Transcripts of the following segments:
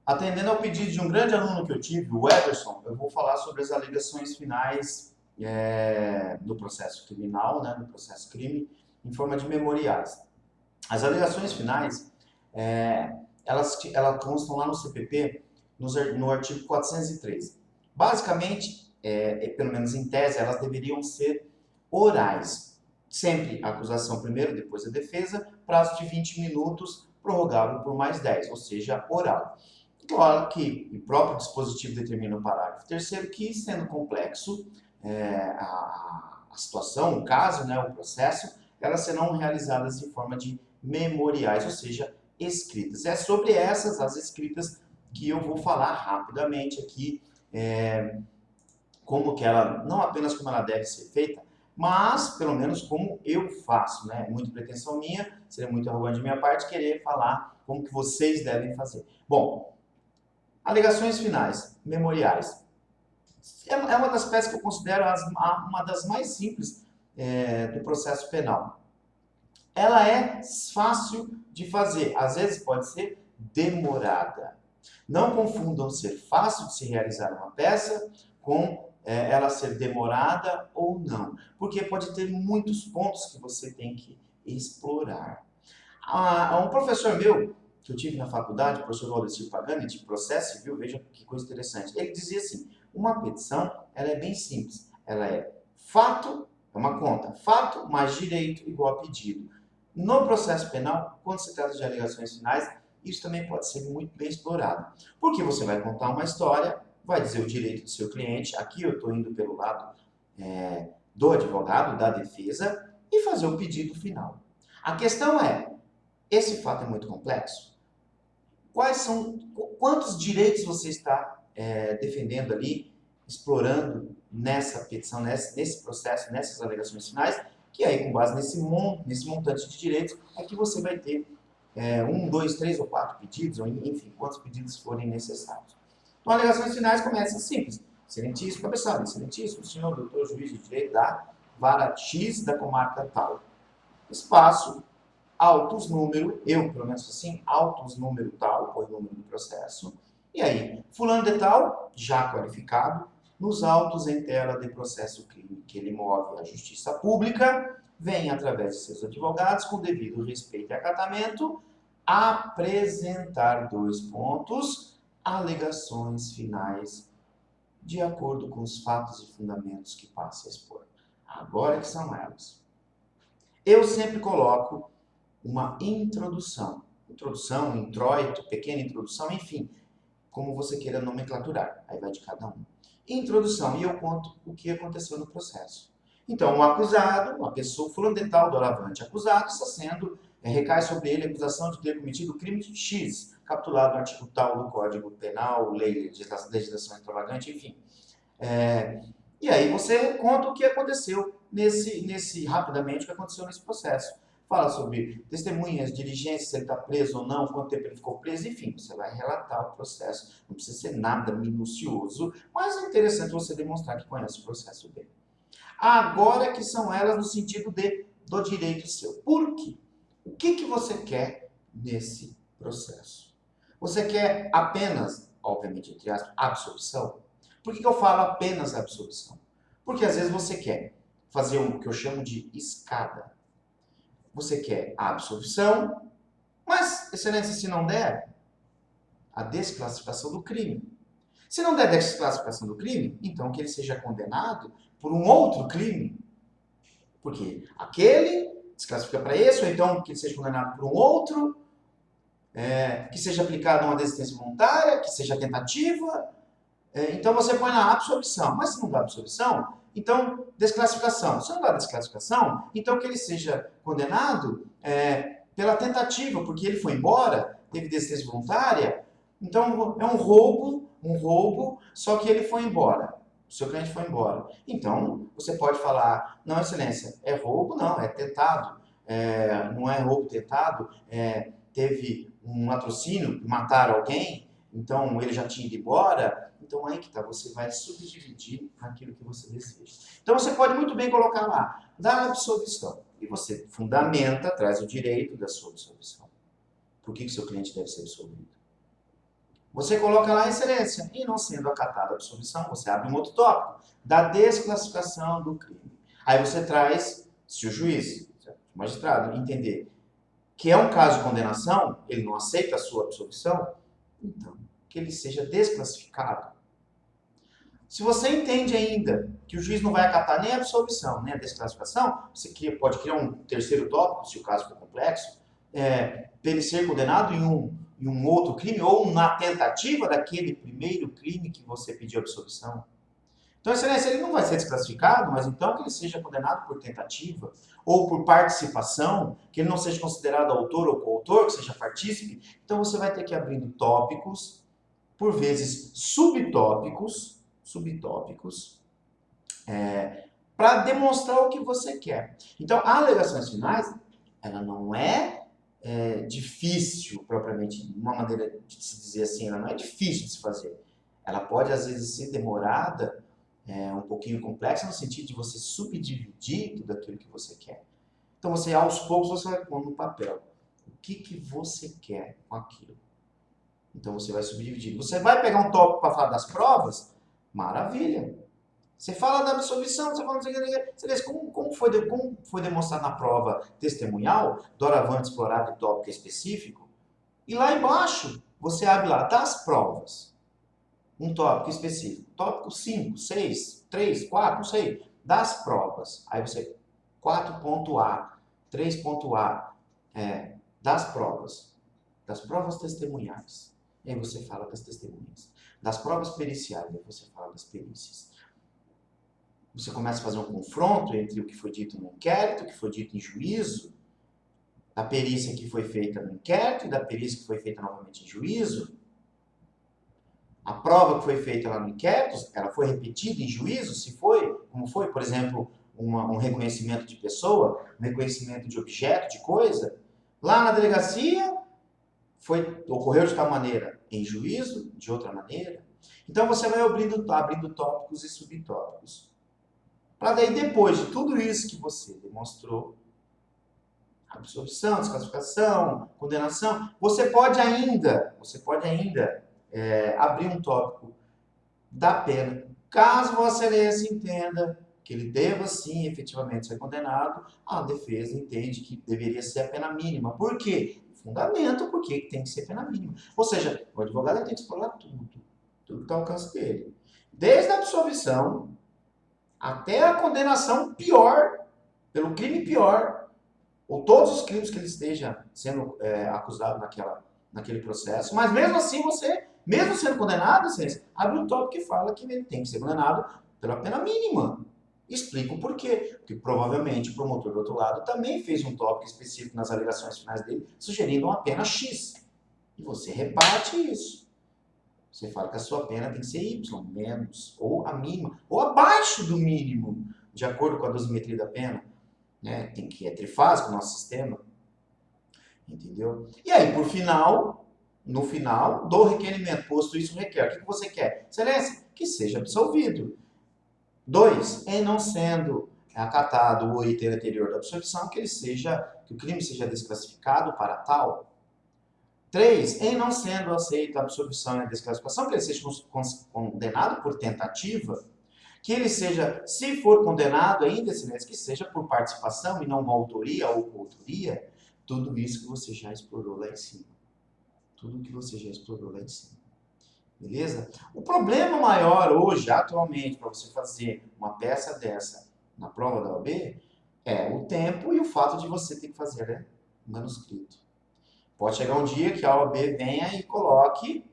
Atendendo ao pedido de um grande aluno que eu tive, o Everson, eu vou falar sobre as alegações finais do processo criminal, né, do processo crime, em forma de memoriais. As alegações finais, elas constam lá no CPP, no artigo 413. Basicamente, pelo menos em tese, elas deveriam ser orais. Sempre a acusação primeiro, depois a defesa, prazo de 20 minutos, prorrogável por mais 10, ou seja, oral. Claro que o próprio dispositivo determina no parágrafo terceiro que, sendo complexo a situação, o caso, né, o processo, elas serão realizadas em forma de memoriais, ou seja, escritas. É sobre essas, as escritas, que eu vou falar rapidamente aqui, como que ela, não apenas como ela deve ser feita, mas pelo menos como eu faço, né? É muito pretensão minha, seria muito arrogante de minha parte querer falar como que vocês devem fazer. Bom, alegações finais, memoriais. É uma das peças que eu considero uma das mais simples do processo penal. Ela é fácil de fazer, às vezes pode ser demorada. Não confundam ser fácil de se realizar uma peça com ela ser demorada ou não, porque pode ter muitos pontos que você tem que explorar. Um professor meu, que eu tive na faculdade, o professor Valdecir Pagani, de processo civil, veja que coisa interessante. Ele dizia assim, uma petição, ela é bem simples. Ela é fato, é uma conta, fato mais direito igual a pedido. No processo penal, quando se trata de alegações finais, isso também pode ser muito bem explorado. Porque você vai contar uma história, vai dizer o direito do seu cliente, aqui eu estou indo pelo lado do advogado, da defesa, e fazer o pedido final. A questão é, esse fato é muito complexo? Quantos direitos você está defendendo ali, explorando nessa petição, nesse processo, nessas alegações finais, que aí, com base nesse montante de direitos, é que você vai ter um, dois, três ou quatro pedidos, ou enfim, quantos pedidos forem necessários. Então, alegações finais começam simples. Excelentíssimo cabeçalho, excelentíssimo senhor doutor juiz de direito da vara X da comarca tal. Espaço, autos número, eu pelo menos assim, autos número tal, põe o número do processo. E aí, fulano de tal, já qualificado, nos autos em tela de processo crime que ele move à justiça pública, vem através de seus advogados, com devido respeito e acatamento, apresentar dois pontos, alegações finais, de acordo com os fatos e fundamentos que passa a expor. Agora que são elas. Eu sempre coloco uma introdução. Introdução, introito, pequena introdução, enfim, como você queira nomenclaturar. Aí vai de cada um. Introdução, e eu conto o que aconteceu no processo. Então, o acusado, uma pessoa, fulano de tal, doravante acusado, está sendo, recai sobre ele a acusação de ter cometido o crime de X, capturado no artigo tal do Código Penal, lei, legislação extravagante, enfim. E aí você conta o que aconteceu rapidamente, o que aconteceu nesse processo. Fala sobre testemunhas, diligências, se ele está preso ou não, quanto tempo ele ficou preso, enfim, você vai relatar o processo. Não precisa ser nada minucioso, mas é interessante você demonstrar que conhece o processo bem. Agora que são elas no sentido do direito seu. Por quê? O que você quer nesse processo? Você quer apenas, obviamente, entre aspas, absolvição? Por que eu falo apenas absolvição? Porque às vezes você quer fazer o que eu chamo de escada. Você quer a absolvição, mas, excelência, se não der, a desclassificação do crime. Se não der desclassificação do crime, então que ele seja condenado por um outro crime. Porque aquele desclassifica para esse, ou então que ele seja condenado por um outro, que seja aplicada uma desistência voluntária, que seja tentativa. Então você põe na absolvição. Mas se não dá absolvição, então desclassificação. Se não dá desclassificação, então que ele seja condenado pela tentativa, porque ele foi embora, teve desistência voluntária. Então é um roubo, só que ele foi embora. O seu cliente foi embora. Então você pode falar, não, excelência, é roubo? Não, é tentado. Não é roubo tentado, teve um latrocínio, mataram alguém, então ele já tinha ido embora. Então aí que tá, você vai subdividir aquilo que você deseja. Então você pode muito bem colocar lá, da absolvição. E você fundamenta, traz o direito da sua absolvição. Por que seu cliente deve ser absolvido? Você coloca lá, excelência, e não sendo acatada a absolvição, você abre um outro tópico, da desclassificação do crime. Aí você traz, se o juiz, o magistrado, entender que é um caso de condenação, ele não aceita a sua absolvição, então, que ele seja desclassificado. Se você entende ainda que o juiz não vai acatar nem a absolvição, nem a desclassificação, você pode criar um terceiro tópico, se o caso for complexo, para ele ser condenado em um outro crime ou na tentativa daquele primeiro crime que você pediu absolvição. Então, excelência, ele não vai ser desclassificado, mas então que ele seja condenado por tentativa ou por participação, que ele não seja considerado autor ou coautor, que seja partícipe. Então, você vai ter que ir abrindo tópicos, por vezes subtópicos, para demonstrar o que você quer. Então, a alegações finais, ela não é difícil, propriamente, uma maneira de se dizer assim, ela não é difícil de se fazer. Ela pode, às vezes, ser demorada, um pouquinho complexa, no sentido de você subdividir tudo aquilo que você quer. Então, você, aos poucos, você vai pondo no papel o que você quer com aquilo. Então, você vai subdividir. Você vai pegar um tópico para falar das provas? Maravilha. Você fala da absolvição, você fala, como foi demonstrado na prova testemunhal, doravante explorado em tópico específico, e lá embaixo, você abre lá, das provas, um tópico específico, tópico 5, 6, 3, 4, não sei, das provas, aí você, 4.A, 3.A, das provas testemunhais, e aí você fala das testemunhas, das provas periciais, aí você fala das perícias. Você começa a fazer um confronto entre o que foi dito no inquérito, o que foi dito em juízo, da perícia que foi feita no inquérito e da perícia que foi feita novamente em juízo. A prova que foi feita lá no inquérito, ela foi repetida em juízo, se foi, como foi, por exemplo, um reconhecimento de pessoa, um reconhecimento de objeto, de coisa. Lá na delegacia, ocorreu de tal maneira, em juízo, de outra maneira. Então você vai abrindo tópicos e subtópicos. Para daí, depois de tudo isso que você demonstrou, absolvição, desclassificação, condenação, você pode ainda abrir um tópico da pena. Caso Vossa Excelência entenda que ele deva sim efetivamente ser condenado, a defesa entende que deveria ser a pena mínima. Por quê? Fundamento por que tem que ser pena mínima. Ou seja, o advogado tem que explorar tudo que está ao alcance dele. Desde a absolvição até a condenação pior, pelo crime pior, ou todos os crimes que ele esteja sendo acusado naquele processo, mas mesmo assim você, mesmo sendo condenado, você abre um tópico que fala que ele tem que ser condenado pela pena mínima. Explica o porquê. Porque provavelmente o promotor do outro lado também fez um tópico específico nas alegações finais dele, sugerindo uma pena X. E você rebate isso. Você fala que a sua pena tem que ser Y, menos, ou a mínima, ou abaixo do mínimo, de acordo com a dosimetria da pena. Né? Tem que é trifásico o nosso sistema. Entendeu? E aí, no final do requerimento, posto isso, requer. O que você quer? Excelência, que seja absolvido. 2, em não sendo acatado o item anterior da absolvição, que o crime seja desclassificado para tal. 3, em não sendo aceita a absolvição e a desclassificação, que ele seja condenado por tentativa, que ele seja, se for condenado ainda, que seja por participação e não uma autoria ou coautoria, tudo isso que você já explorou lá em cima. Beleza? O problema maior hoje, atualmente, para você fazer uma peça dessa na prova da OAB, é o tempo e o fato de você ter que fazer manuscrito. Pode chegar um dia que a OAB venha e coloque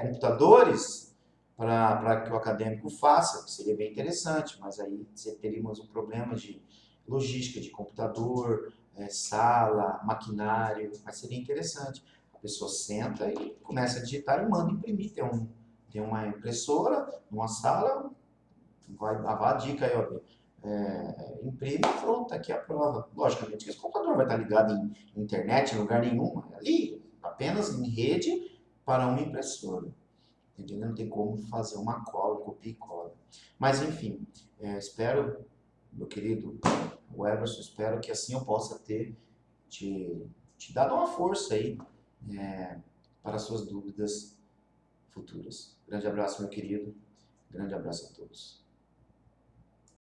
computadores para que o acadêmico faça, que seria bem interessante, mas aí você teríamos um problema de logística de computador, sala, maquinário, mas seria interessante. A pessoa senta e começa a digitar e manda imprimir. Tem uma impressora, numa sala, vai a dica aí, ó, imprime e pronto, tá aqui a prova. Logicamente, esse computador vai estar ligado em internet, em lugar nenhum, ali, apenas em rede para uma impressora. Entendeu? Não tem como fazer uma cola, copia e cola. Mas, enfim, espero, meu querido Everson, espero que assim eu possa ter te dado uma força aí para as suas dúvidas futuras. Grande abraço, meu querido. Grande abraço a todos.